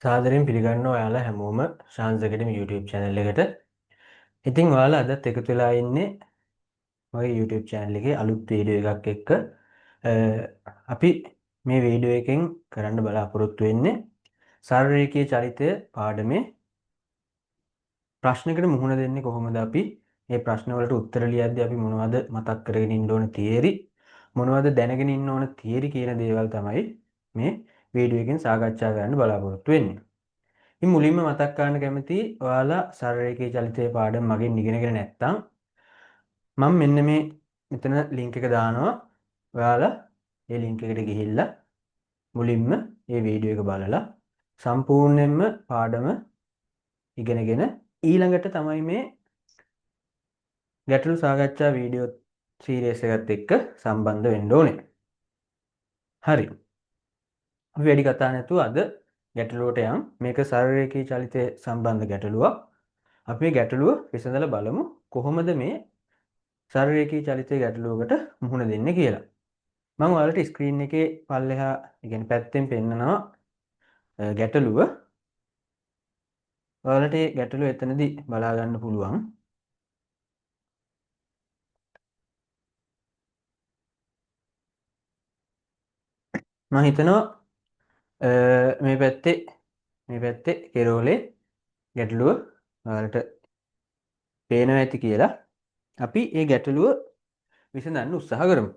සාදරයෙන් පිළිගන්නවා ඔයාලා හැමෝම ශාන්ස් ඇකඩමි YouTube channel එකට. ඉතින් ඔයාලා අදත් එකතු වෙලා ඉන්නේ මගේ YouTube channel එකේ අලුත් වීඩියෝ එකක් එක්ක. අපි මේ වීඩියෝ එකෙන් කරන්න බලාපොරොත්තු වෙන්නේ සරලරේඛීය චලිතය පාඩමේ ප්‍රශ්නයකට මුහුණ දෙන්නේ කොහොමද අපි මේ ප්‍රශ්න වලට උත්තර ලියද්දී අපි මොනවද මතක් කරගෙන ඉන්න ඕන තියරි මොනවද දැනගෙන ඉන්න ඕන තියරි කියන දේවල් තමයි මේ වීඩියෝ එකෙන් සාකච්ඡා කරන්න බලාපොරොත්තු වෙන්නේ. ඉතින් මුලින්ම මතක් කරන්න කැමති ඔයාලා සරලරේඛීය චලිතයේ පාඩම මගෙන් ඉගෙනගෙන නැත්නම් මම මෙන්න මේ මෙතන ලින්ක් එක දානවා. ඔයාලා මේ ලින්ක් එකට ගිහිල්ලා මුලින්ම මේ වීඩියෝ එක බලලා සම්පූර්ණයෙන්ම පාඩම ඉගෙනගෙන ඊළඟට තමයි මේ ගැටළු සාකච්ඡා වීඩියෝ සීරීස් එකත් එක්ක සම්බන්ධ වෙන්න ඕනේ. හරි. අපි වැඩි කතා නැතුව අද ගැටලුවට යම්. මේක සරලරේඛීය චලිතය සම්බන්ධ ගැටලුවක්. අපි මේ ගැටලුව විසඳලා බලමු කොහොමද මේ සරලරේඛීය චලිතය ගැටලුවකට මුහුණ දෙන්නේ කියලා. මම ඔයාලට ස්ක්‍රීන් එකේ පල්ලෙහා يعني පැත්තෙන් පෙන්නනවා ගැටලුව. ඔයාලට මේ ගැටලුව එතනදී බලා ගන්න පුළුවන්. මම හිතනවා මේ පැත්තේ කෙරෝලේ ගැටලුව ඔයාලට පේනවා ඇති කියලා. අපි මේ ගැටලුව විසඳන්න උත්සාහ කරමු.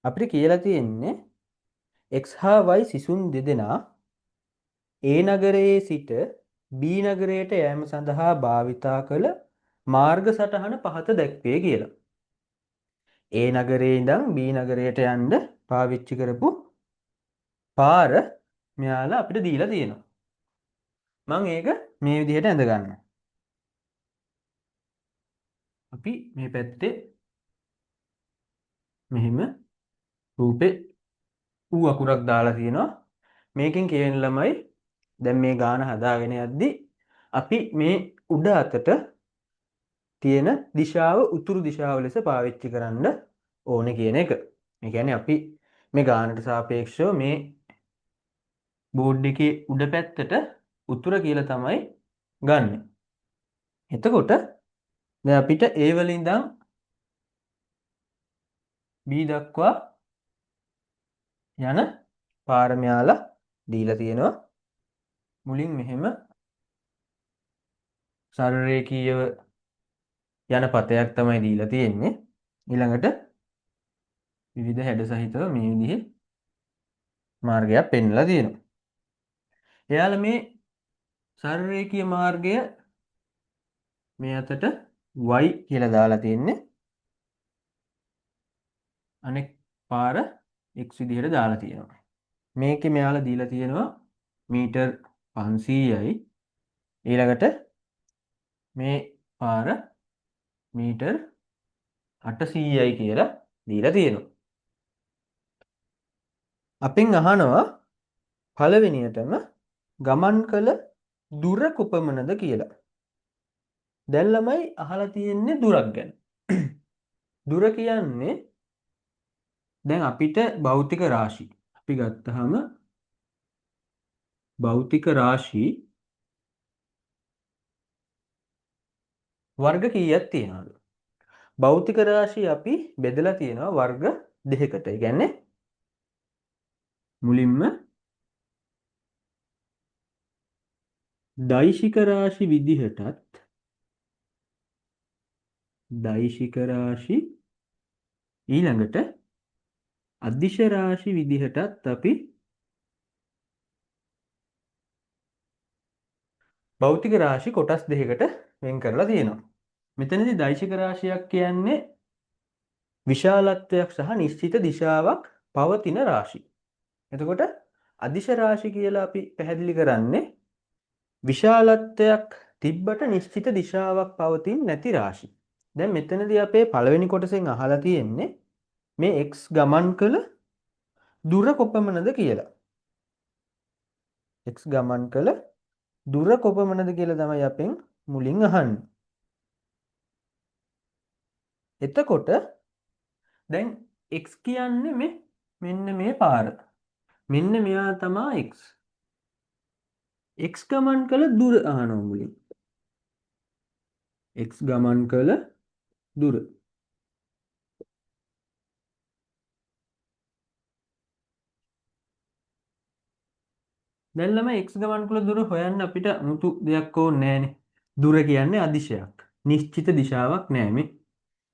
අපිට කියලා තියෙන්නේ x හා y සිසුන් දෙදෙනා A නගරයේ සිට B නගරයට යෑම සඳහා භාවිතා කළ මාර්ග සටහන පහත දැක්වේ කියලා. A නගරයේ ඉඳන් B නගරයට යන්න පාවිච්චි කරපු පාර මෙයාලා අපිට දීලා තියෙනවා. මම ඒක මේ විදිහට ඇඳ ගන්නවා. අපි මේ පැත්තේ මෙහිම රූපේ ඌ අකුරක් දාලා තියෙනවා. මේකෙන් කියන ළමයි දැන් මේ ගාන හදාගෙන යද්දි අපි මේ උඩ අතට තියෙන දිශාව උතුරු දිශාව ලෙස පාවිච්චි කරන්න ඕනේ කියන එක. ඒ කියන්නේ අපි මේ ගානට සාපේක්ෂව මේ බෝඩ් එකේ උඩ පැත්තට උතුර කියලා තමයි ගන්නෙ. එතකොට දැන් අපිට A වල ඉඳන් B දක්වා යන පාර මෙයාලා දීලා තියෙනවා. මුලින් මෙහෙම සරලරේඛීයව යන පතයක් තමයි දීලා තියෙන්නේ. ඊළඟට විවිධ හැඩ සහිතව මේ විදිහේ මාර්ගයක් පෙන්වලා තියෙනවා. එයාලා මේ සරලරේඛීය මාර්ගය මේ අතට y කියලා දාලා තියෙන්නේ. අනෙක් පාර x විදිහට දාලා තියෙනවා. මේකේ මෙයාලා දීලා තියෙනවා මීටර් 500යි. ඊළඟට මේ පාර මීටර් 800යි කියලා දීලා තියෙනවා. අපෙන් අහනවා පළවෙනියටම ගමන් කළ දුර කොපමණද කියලා. දැන් ළමයි අහලා තියෙන්නේ දුරක් ගැන. දුර කියන්නේ දැන් අපිට භෞතික රාශි. අපි ගත්තාම භෞතික රාශි වර්ග කීයක් තියෙනවද? භෞතික රාශි අපි බෙදලා තියෙනවා වර්ග දෙකකට. ඒ කියන්නේ මුලින්ම දෛශික රාශි විදිහටත් දෛශික රාශි ඊළඟට අදිශ රාශි විදිහටත් අපි භෞතික රාශි කොටස් දෙකකට වෙන් කරලා තියෙනවා. මෙතනදී දෛශික රාශියක් කියන්නේ විශාලත්වයක් සහ නිශ්චිත දිශාවක් පවතින රාශි. එතකොට අදිශ රාශි කියලා අපි පැහැදිලි කරන්නේ විශාලත්වයක් තිබ්බට නිශ්චිත දිශාවක් පවතින්නේ නැති රාශි. දැන් මෙතනදී අපේ පළවෙනි කොටසෙන් අහලා තියෙන්නේ මේ x ගමන් කළ දුර කොපමණද කියලා. x ගමන් කළ දුර කොපමණද කියලා තමයි අපෙන් මුලින් අහන්නේ. එතකොට දැන් x කියන්නේ මෙන්න මේ පාර. මෙන්න මෙයා තමා x. x ගමන් කළ දුර අහනවා මුලින්. x ගමන් කළ දුර. දැන් ළමයි x ගමන් කළ දුර හොයන්න අපිට 아무තු දෙයක් ඕනේ නැහැනේ. දුර කියන්නේ අදිශයක්. නිශ්චිත දිශාවක් නෑ මේ.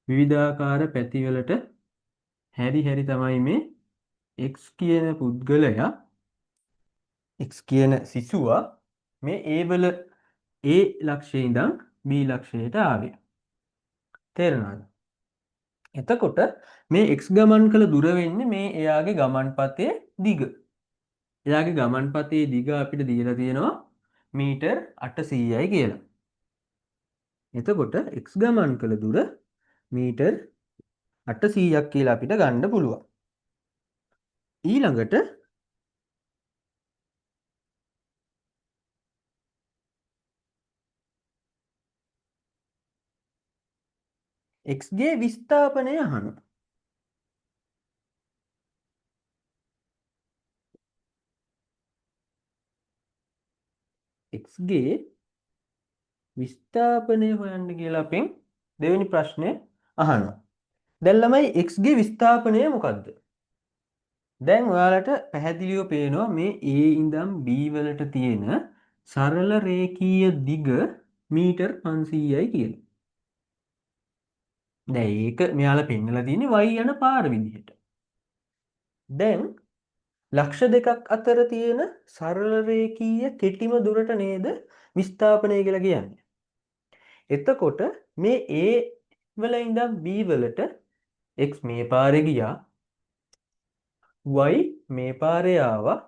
විවිධාකාර පැතිවලට හැරි හැරි තමයි මේ x කියන පුද්ගලයා x කියන සිසුවා මේ A වල A ලක්ෂයේ ඉඳන් B ලක්ෂයට ආවේ. තේරුණාද? එතකොට මේ x ගමන් කළ දුර වෙන්නේ මේ එයාගේ ගමන් පතේ දිග. එයාගේ ගමන් පතේ දිග අපිට දීලා තියෙනවා මීටර් 800යි කියලා. එතකොට x ගමන් කළ දුර මීටර් 800ක් කියලා අපිට ගන්න පුළුවන්. ඊළඟට x ගේ විස්ථාපනය අහනවා. x ගේ විස්ථාපනය හොයන්න කියලා අපෙන් දෙවෙනි ප්‍රශ්නය අහනවා. දැන් ළමයි x ගේ විස්ථාපනය මොකද්ද? දැන් ඔයාලට පැහැදිලිව පේනවා මේ A ඉඳන් B වලට තියෙන සරල රේඛීය දිග මීටර් 500යි කියලා. දැන් ඒක මෙයාලා පෙන්නලා තියෙන්නේ y යන පාර විදිහට. දැන් ලක්ෂ දෙකක් අතර තියෙන සරල රේඛීය කෙටිම දුරට නේද විස්ථාපනය කියලා කියන්නේ. එතකොට මේ A වල ඉඳන් B වලට x මේ පාරේ ගියා y මේ පාරේ ආවා.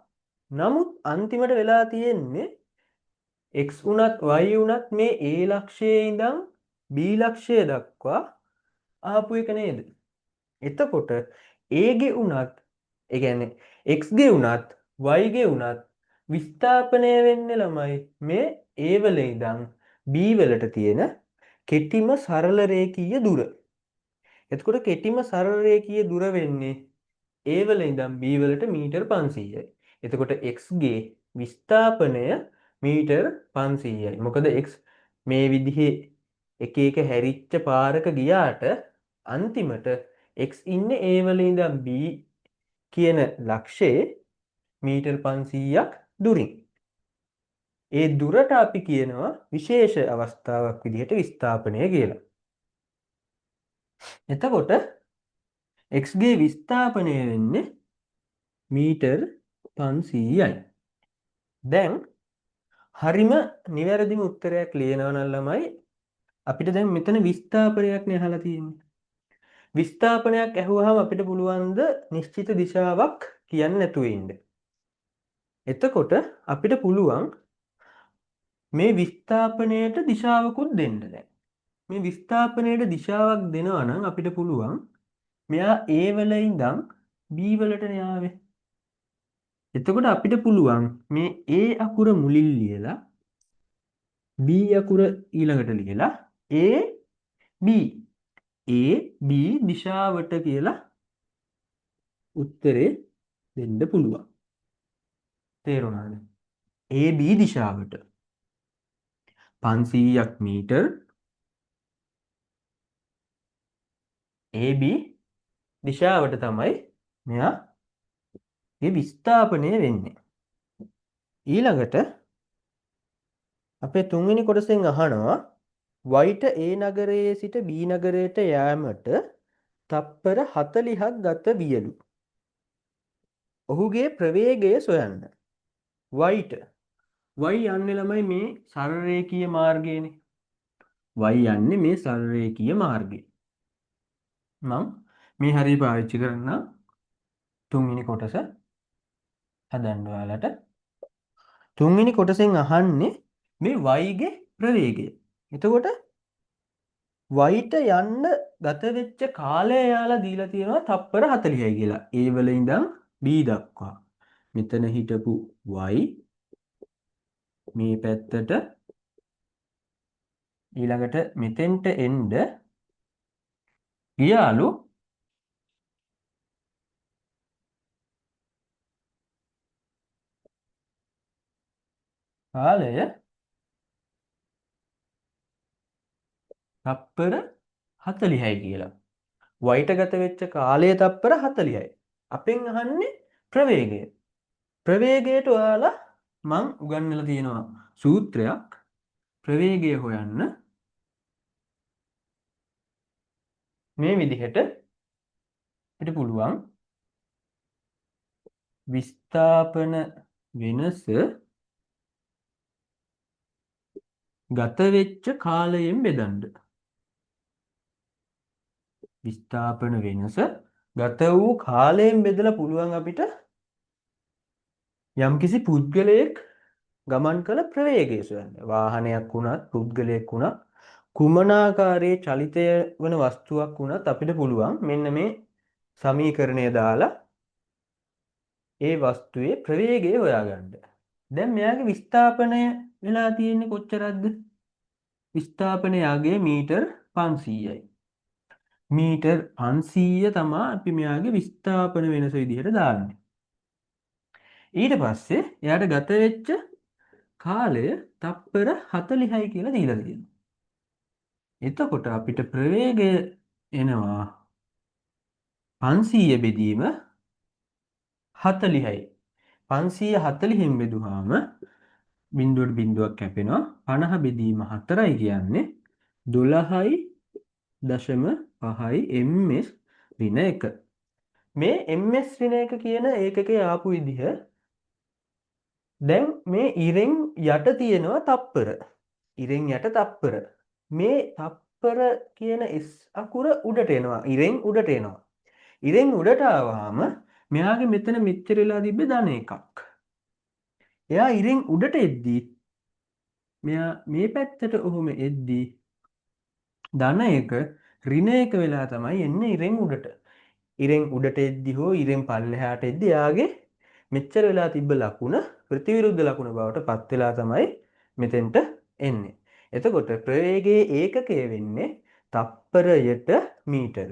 නමුත් අන්තිමට වෙලා තියෙන්නේ x උනත් y උනත් මේ A ලක්ෂයේ ඉඳන් B ලක්ෂය දක්වා ආපු එක නේද? එතකොට A ගේ උනත් ඒ කියන්නේ x ගේ උනත් y ගේ උනත් විස්ථාපනය වෙන්නේ ළමයි මේ A වල ඉඳන් B වලට තියෙන කෙටිම සරල රේඛීය දුර. එතකොට කෙටිම සරල රේඛීය දුර වෙන්නේ A වල ඉඳන් B වලට මීටර් 500යි. එතකොට x ගේ විස්ථාපනය මීටර් 500යි. මොකද x මේ විදිහේ එක එක හැරිච්ච පාරක ගියාට අන්තිමට x ඉන්නේ A වල ඉඳන් B කියන ලක්ෂයේ මීටර් 500ක් දුරින්. ඒ දුරට අපි කියනවා විශේෂ අවස්ථාවක් විදිහට විස්ථාපනය කියලා. එතකොට x ගේ විස්ථාපනය වෙන්නේ මීටර් 500යි. දැන් හරිම නිවැරදිම උත්තරයක් ලියනවා නම් ළමයි අපිට දැන් මෙතන විස්ථාපනයක් නේ අහලා තියෙන්නේ. විස්ථාපනයක් ඇහුවාම අපිට පුළුවන් ද නිශ්චිත දිශාවක් කියන්න නැතුව ඉන්න. එතකොට අපිට පුළුවන් මේ විස්ථාපනයට දිශාවකුත් දෙන්න දැන්. මේ විස්ථාපනයට දිශාවක් දෙනවා නම් අපිට පුළුවන් මෙයා A වල ඉඳන් B වලට යාවේ. එතකොට අපිට පුළුවන් මේ A අකුර මුලින් ලියලා B අකුර ඊළඟට ලියලා A B දිශාවට කියලා උත්තරේ දෙන්න පුළුවන්. තේරුණාද? AB දිශාවට 500ක් මීටර් AB දිශාවට තමයි මෙයා විස්ථාපනය වෙන්නේ. ඊළඟට අපේ තුන්වෙනි කොටසෙන් අහනවා y ට A නගරයේ සිට B නගරයට යෑමට තප්පර 40ක් ගත වියලු. ඔහුගේ ප්‍රවේගය සොයන්න. y යන්නේ ළමයි මේ සරල රේඛීය මාර්ගයනේ. y යන්නේ මේ සරල රේඛීය මාර්ගය. මම මේ හරිය පාවිච්චි කරන්න තුන්වෙනි කොටස හදන්න ඔයාලට. තුන්වෙනි කොටසෙන් අහන්නේ මේ y ගේ ප්‍රවේගය. එතකොට y ට යන්න ගත වෙච්ච කාලය යාලා දීලා තියෙනවා තප්පර 40යි කියලා. A වල ඉඳන් B දක්වා. මෙතන හිටපු y මේ පැත්තට ඊළඟට මෙතෙන්ට එන්න ගියාලු කාලය තප්පර 40යි කියලා. වයිට ගත වෙච්ච කාලය තප්පර 40යි. අපෙන් අහන්නේ ප්‍රවේගය. ප්‍රවේගයට ඔයාලා මං උගන්වලා තියෙනවා සූත්‍රයක්. ප්‍රවේගය හොයන්න මේ විදිහට අපිට පුළුවන් විස්ථාපන වෙනස ගත වෙච්ච කාලයෙන් බෙදන්න. විස්ථාපන වෙනස ගත වූ කාලයෙන් බෙදලා පුළුවන් අපිට යම්කිසි පුද්ගලයෙක් ගමන් කළ ප්‍රවේගය සොයන්න. වාහනයක් වුණත් පුද්ගලයෙක් වුණත් කුමන ආකාරයේ චලිතය වන වස්තුවක් වුණත් අපිට පුළුවන් මෙන්න මේ සමීකරණය දාලා ඒ වස්තුවේ ප්‍රවේගය හොයාගන්න. දැන් මෙයාගේ විස්ථාපනය වෙලා තියෙන්නේ කොච්චරක්ද? විස්ථාපනයගේ මීටර් 500යි. මීටර් 500 තමයි අපි මෙයාගේ විස්ථාපන වෙනස විදිහට දාන්නේ. ඊට පස්සේ එයාට ගත වෙච්ච කාලය තප්පර 40යි කියලා දීලා තියෙනවා. එතකොට අපිට ප්‍රවේගය එනවා 500 බෙදීම 40යි. 540න් බෙදුවාම බිඳුවට බිඳුවක් කැපෙනවා. 50 බෙදීම 4යි කියන්නේ 12.5 ms ඍණ 1. මේ ms ඍණ 1 කියන ඒකකේ ආපු විදිහ දැන් මේ ඉරෙන් යට තියෙනවා තප්පර. ඉරෙන් යට තප්පර. මේ තප්පර කියන S අකුර උඩට එනවා. ඉරෙන් උඩට එනවා. ඉරෙන් උඩට ආවහම මෙයාගේ මෙතන මෙච්චර වෙලා තිබ්බේ ධන එකක්. එයා ඉරෙන් උඩට එද්දී මෙයා මේ පැත්තට ඔහොම එද්දී ධන එක ඍණ එක වෙලා තමයි එන්නේ ඉරෙන් උඩට. ඉරෙන් උඩට එද්දී හෝ ඉරෙන් පල්ලෙහාට එද්දී එයාගේ මෙච්චර වෙලා තිබ්බ ලකුණ ප්‍රතිවිරුද්ධ ලකුණ බවට පත් වෙලා තමයි මෙතෙන්ට එන්නේ. එතකොට ප්‍රවේගයේ ඒකකය වෙන්නේ තප්පරයට මීටර.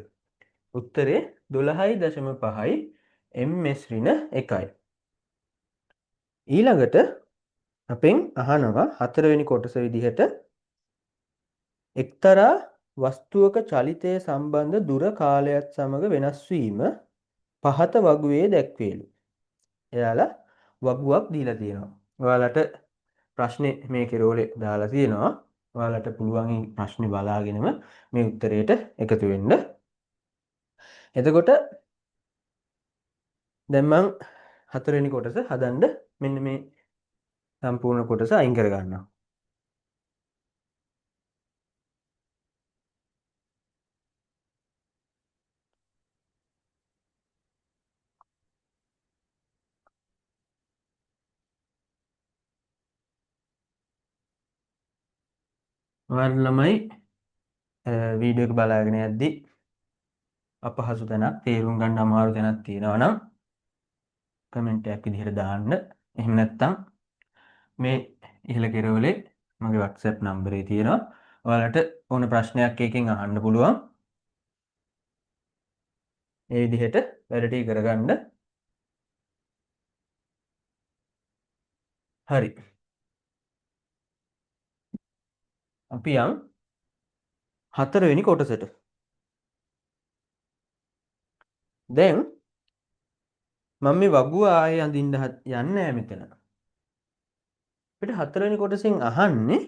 උත්තරේ 12.5 ms ඍණ 1යි. ඊළඟට අපෙන් අහනවා හතරවෙනි කොටස විදිහට එක්තරා වස්තුවක චලිතය සම්බන්ධ දුර කාලයත් සමග වෙනස් වීම පහත වගුවේ දැක්වේලු. එයාලා වගුවක් දීලා තියෙනවා. ඔයාලට ප්‍රශ්නේ මේකේ රෝලේ දාලා තියෙනවා. ඔයාලට පුළුවන් මේ ප්‍රශ්නේ බලාගෙනම මේ උත්තරයට එකතු වෙන්න. එතකොට දැන් මම හතරවෙනි කොටස හදන්න මෙන්න මේ සම්පූර්ණ කොටස අයින් කර ගන්නවා. ඔයාලා ළමයි වීඩියෝ එක බලාගෙන යද්දී අපහසු තැනක් තේරුම් ගන්න අමාරු තැනක් තියෙනවා නම් කමෙන්ට් එකක් විදිහට දාන්න. එහෙම නැත්නම් මේ ඉහළ කෙරවලේ මගේ WhatsApp නම්බරේ තියෙනවා. ඔයාලට ඕන ප්‍රශ්නයක් එකකින් අහන්න පුළුවන්. ඒ විදිහට වැඩ ටික කරගන්න. හරි. අපි යන් හතරවෙනි කොටසට. දැන් මම මේ වගුව ආයේ අඳින්න යන්නේ නැහැ මෙතන. අපිට හතරවෙනි කොටසෙන් අහන්නේ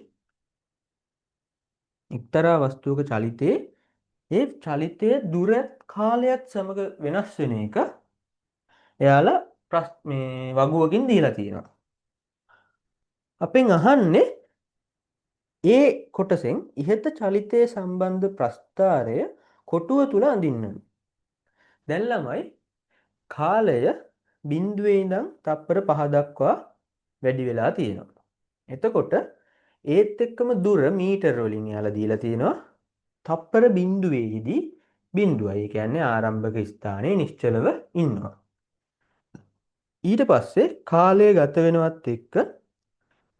එක්තරා වස්තුවක චලිතයේ ඒ චලිතයේ දුර කාලයත් සමග වෙනස් වෙන එක එයාලා මේ වගුවකින් දීලා තියෙනවා. අපෙන් අහන්නේ ඒ කොටසෙන් ඉහත චලිතයේ සම්බන්ධ ප්‍රස්ථාරය කොටුව තුල අඳින්න. දැන් ළමයි කාලය බිඳුවේ ඉඳන් තප්පර 5 දක්වා වැඩි වෙලා තියෙනවා. එතකොට ඒත් එක්කම දුර මීටර වලින් යාලා දීලා තියෙනවා. තප්පර බිඳුවේදී බිඳුවයි. ඒ කියන්නේ ආරම්භක ස්ථානයේ නිශ්චලව ඉන්නවා. ඊට පස්සේ කාලය ගත වෙනවත් එක්ක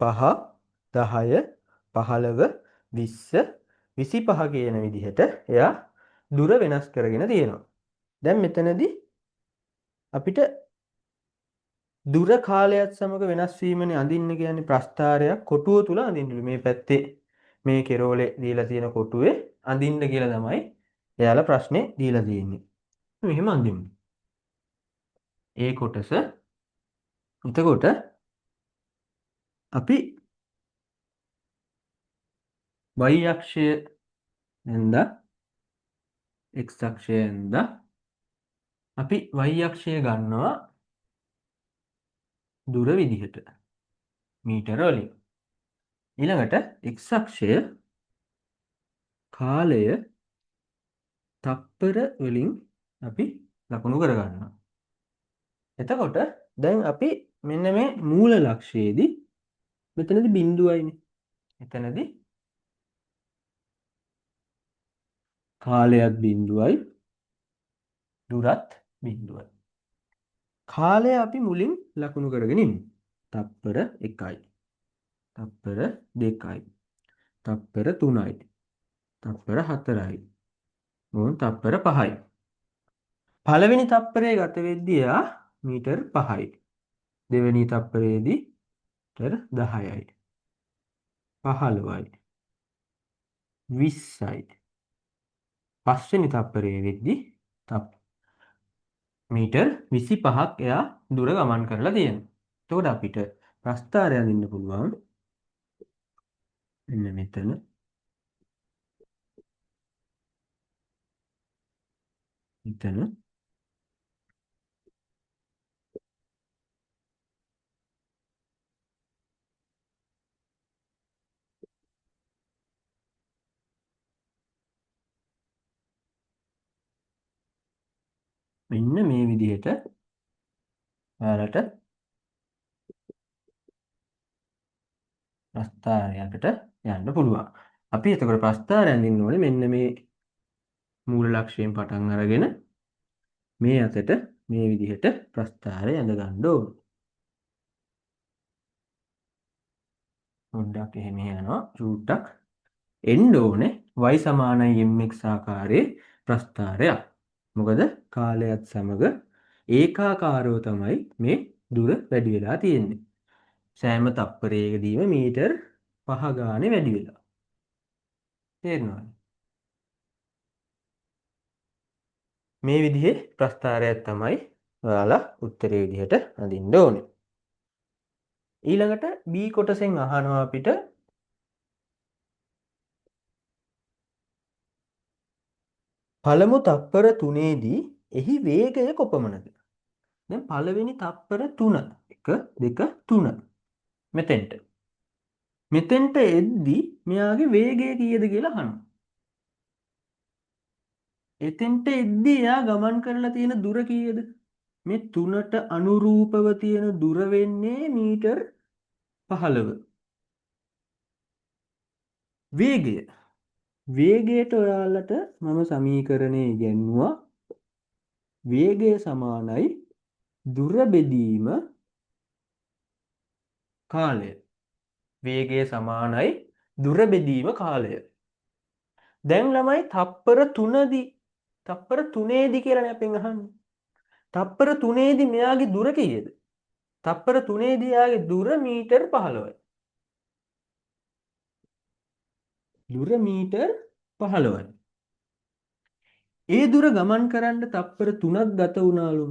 5 10 15 20 25 කියන විදිහට එයා දුර වෙනස් කරගෙන තියෙනවා. දැන් මෙතනදී අපිට දුර කාලයත් සමග වෙනස් වීමනේ අඳින්න කියන්නේ ප්‍රස්ථාරයක් කොටුව තුල අඳින්නලු. මේ පැත්තේ මේ කෙරෝලේ දීලා තියෙන කොටුවේ අඳින්න කියලා තමයි එයාලා ප්‍රශ්නේ දීලා තියෙන්නේ. මෙහෙම අඳිමු. ඒ කොටස එතකොට අපි y අක්ෂය නැන්දා x අක්ෂය නැන්දා අපි y අක්ෂය ගන්නවා දුර විදිහට මීටර වලින්. ඊළඟට x අක්ෂය කාලය තප්පර වලින් අපි ලකුණු කරගන්නවා. එතකොට දැන් අපි මෙන්න මේ මූල ලක්ෂයේදී මෙතනදී බිඳුවයිනේ. එතනදී කාලයත් බිඳුවයි දුරත් බිඳුවයි. කාලය අපි මුලින් ලකුණු කරගෙන ඉමු. තප්පර 1යි. තප්පර 2යි. තප්පර 3යි. තප්පර 4යි. මොන තප්පර 5යි. පළවෙනි තප්පරේ ගත වෙද්දී ආ මීටර් 5යි. දෙවෙනි තප්පරේදී මීටර් 10යි. 15යි. 20යි. පස්වෙනි තප්පරේ වෙද්දී මීටර් 25ක් එයා දුර ගමන් කරලා තියෙනවා. එතකොට අපිට ප්‍රස්ථාරය අඳින්න පුළුවන් මෙන්න මෙතන. මෙතන මෙන්න මේ විදිහට ඔයාලට ප්‍රස්ථාරයකට යන්න පුළුවන්. අපි එතකොට ප්‍රස්ථාරය අඳින්න ඕනේ මෙන්න මේ මූල ලක්ෂයෙන් පටන් අරගෙන මේ අතට මේ විදිහට ප්‍රස්ථාරය ඇඳ ගන්න ඕනේ. පොඩ්ඩක් එහෙම යනවා චූට්ටක් එන්න ඕනේ y සමානයි mx ආකාරයේ ප්‍රස්ථාරයක්. මොකද කාලයත් සමග ඒකාකාරව තමයි මේ දුර වැඩි වෙලා තියෙන්නේ. සෑම තප්පරයකදීම මීටර් 5 ගානේ වැඩි වෙලා. තේරෙනවද? මේ විදිහේ ප්‍රස්ථාරයක් තමයි ඔයාලා උත්තරේ විදිහට අඳින්න ඕනේ. ඊළඟට B කොටසෙන් අහනවා අපිට පළමු තප්පර 3ේදී එහි වේගය කොපමණද? දැන් පළවෙනි තප්පර 3 1 2 3 මෙතෙන්ට. මෙතෙන්ට එද්දි මෙයාගේ වේගය කීයද කියලා අහනවා. එතෙන්ට එද්දි එයා ගමන් කරලා තියෙන දුර කීයද? මේ 3ට අනුරූපව තියෙන දුර වෙන්නේ මීටර් 15. වේගයට ඔයාලට මම සමීකරණය ඉගෙනුවා. වේගය සමානයි දුර බෙදීම කාලය. වේගය සමානයි දුර බෙදීම කාලය. දැන් ළමයි තප්පර 3ේදී කියලානේ අපෙන් අහන්නේ. තප්පර 3ේදී මෙයාගේ දුර කීයද? තප්පර 3ේදී යාගේ දුර මීටර් 15යි. දුර මීටර් 15යි. ඒ දුර ගමන් කරන්න තප්පර 3ක් ගත වුණාලු.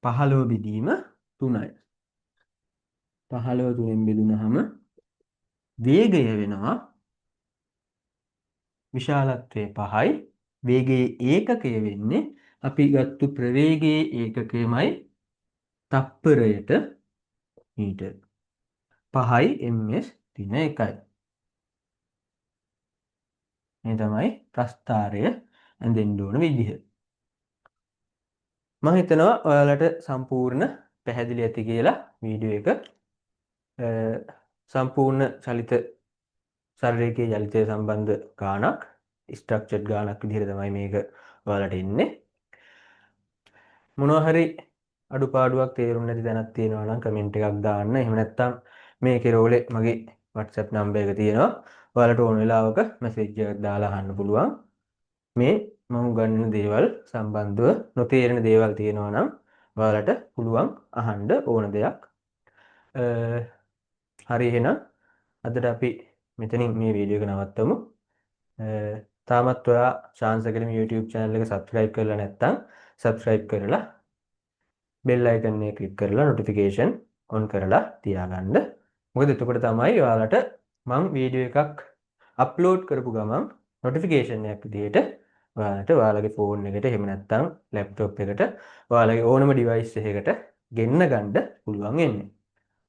15 බෙදීම 3යි. 15 3ෙන් බෙදුනහම වේගය වෙනවා විශාලත්වය 5යි. වේගයේ ඒකකය වෙන්නේ අපි ගත්තු ප්‍රවේගයේ ඒකකයමයි තප්පරයට මීටර්. 5යි ms දින 1යි. මේ තමයි ප්‍රස්ථාරය ඇඳෙන්න ඕන විදිහ. මම හිතනවා ඔයාලට සම්පූර්ණ පැහැදිලි ඇති කියලා වීඩියෝ එක. සම්පූර්ණ චලිත සරලරේඛීය චලිතය සම්බන්ධ ගානක් ස්ට්‍රක්චර්ඩ් ගානක් විදිහට තමයි මේක ඔයාලට එන්නේ. මොනවා හරි අඩුපාඩුවක් තේරුම් නැති තැනක් තියෙනවා නම් කමෙන්ට් එකක් දාන්න. එහෙම නැත්නම් මේ කෙරෝලේ මගේ WhatsApp නම්බර් එක තියෙනවා. ඔයාලට ඕන වෙලාවක මැසේජ් එකක් දාලා අහන්න පුළුවන්. මේ මම උගන්වන දේවල් සම්බන්ධව නොතේරෙන දේවල් තියෙනවා නම් ඔයාලට පුළුවන් අහන්න ඕන දෙයක්. හරි එහෙනම් අදට අපි මෙතනින් මේ වීඩියෝ එක නවත්තමු. තාමත් ඔයා chance academy YouTube channel එක subscribe කරලා නැත්නම් subscribe කරලා bell icon එක click කරලා notification on කරලා තියාගන්න. මොකද එතකොට තමයි ඔයාලට මම වීඩියෝ එකක් අප්ලෝඩ් කරපු ගමන් notification එකක් විදිහට ඔයාලට ඔයාලගේ ෆෝන් එකට එහෙම නැත්නම් laptop එකට ඔයාලගේ ඕනම device එකකට ගෙන්න ගන්න පුළුවන් වෙන්නේ.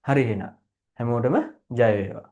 හරි එහෙනම් හැමෝටම ජය වේවා.